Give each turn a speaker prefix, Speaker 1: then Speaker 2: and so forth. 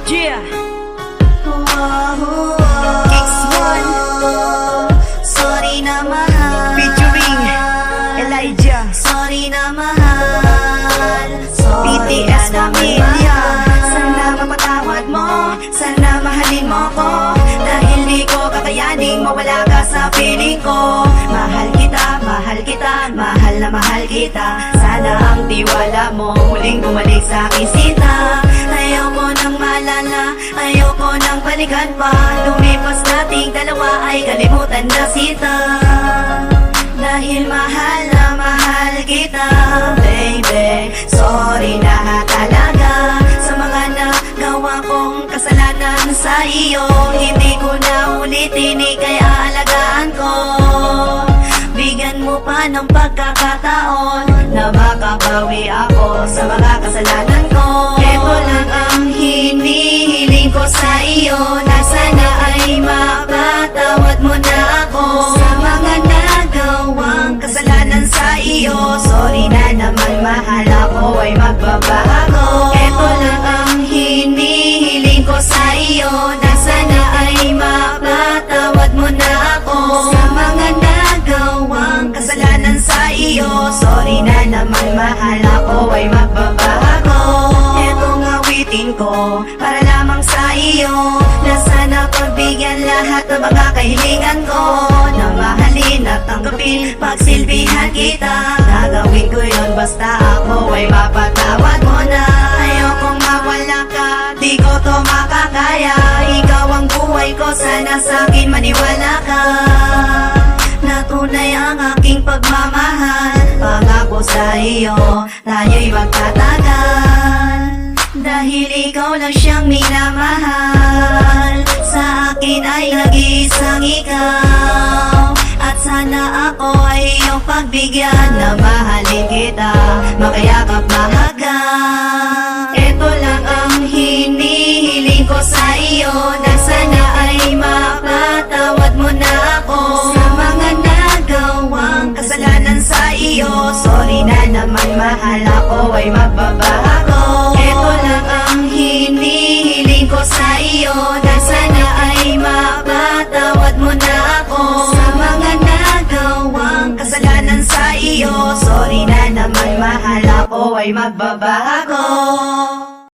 Speaker 1: Yeah.
Speaker 2: X1 Sorry na mahal.
Speaker 1: Featuring Elijah.
Speaker 2: Sorry na mahal.
Speaker 1: BTS Pamilya.
Speaker 2: Sana mapatawad mo, sana mahalin mo ko, dahil di ko kakayaning mawala ka sa piling ko. Mahal kita, mahal kita, mahal na mahal kita. Sana ang tiwala mo muling bumalik sa aking sita. Ayoko nang malala, ayoko nang balikan pa. Lumipas nating dalawa ay kalimutan na sita. Dahil mahal na mahal kita, baby. Sorry na talaga sa mga nagawa kong kasalanan sa iyo. Hindi ko na ulitin, ika'y aalagaan ko. Bigyan mo pa ng pagkakataon na makabawi ako sa mga kasalanan ko. Ito lang ang hinihiling ko sa iyo, na sana ay mapatawad mo na ako sa mga nagawang kasalanan sa iyo. Sorry na naman mahal, ako ay magbabago. Ito lang ang hinihiling ko sa iyo, na sana ay mapatawad mo na ako sa mga nagawang kasalanan sa iyo. Sorry na naman mahal, ako ay magbabago. Etong awitin ko para lamang sa iyo, na sana pagbigyan lahat ng mga kahilingan ko, na mahalin at tanggapin, pagsilbihan kita. Gagawin ko yun basta ako ay mapatawad mo na. Ayokong mawala ka, di ko to makakaya. Ikaw ang buhay ko, sana sa'kin maniwala ka, na tunay ang aking pagmamahal. Pangako sa iyo, tayo'y magtatagal, dahil ikaw lang siyang minamahal. Sa akin ay nag-iisang ikaw, at sana ako ay iyong pagbigyan, na mahalin kita, makayakap mahagang. Ito lang ang hinihiling ko sa iyo, na sana ay mapatawad mo na ako sa mga nagawang kasalanan sa iyo. Sorry na naman mahal, ako ay magbabago. Ito lang ang hinihiling ko sa iyo, na sana ay mapatawad mo na ako sa mga nagawang kasalanan sa iyo. Sorry na naman mahal, ako ay magbabago.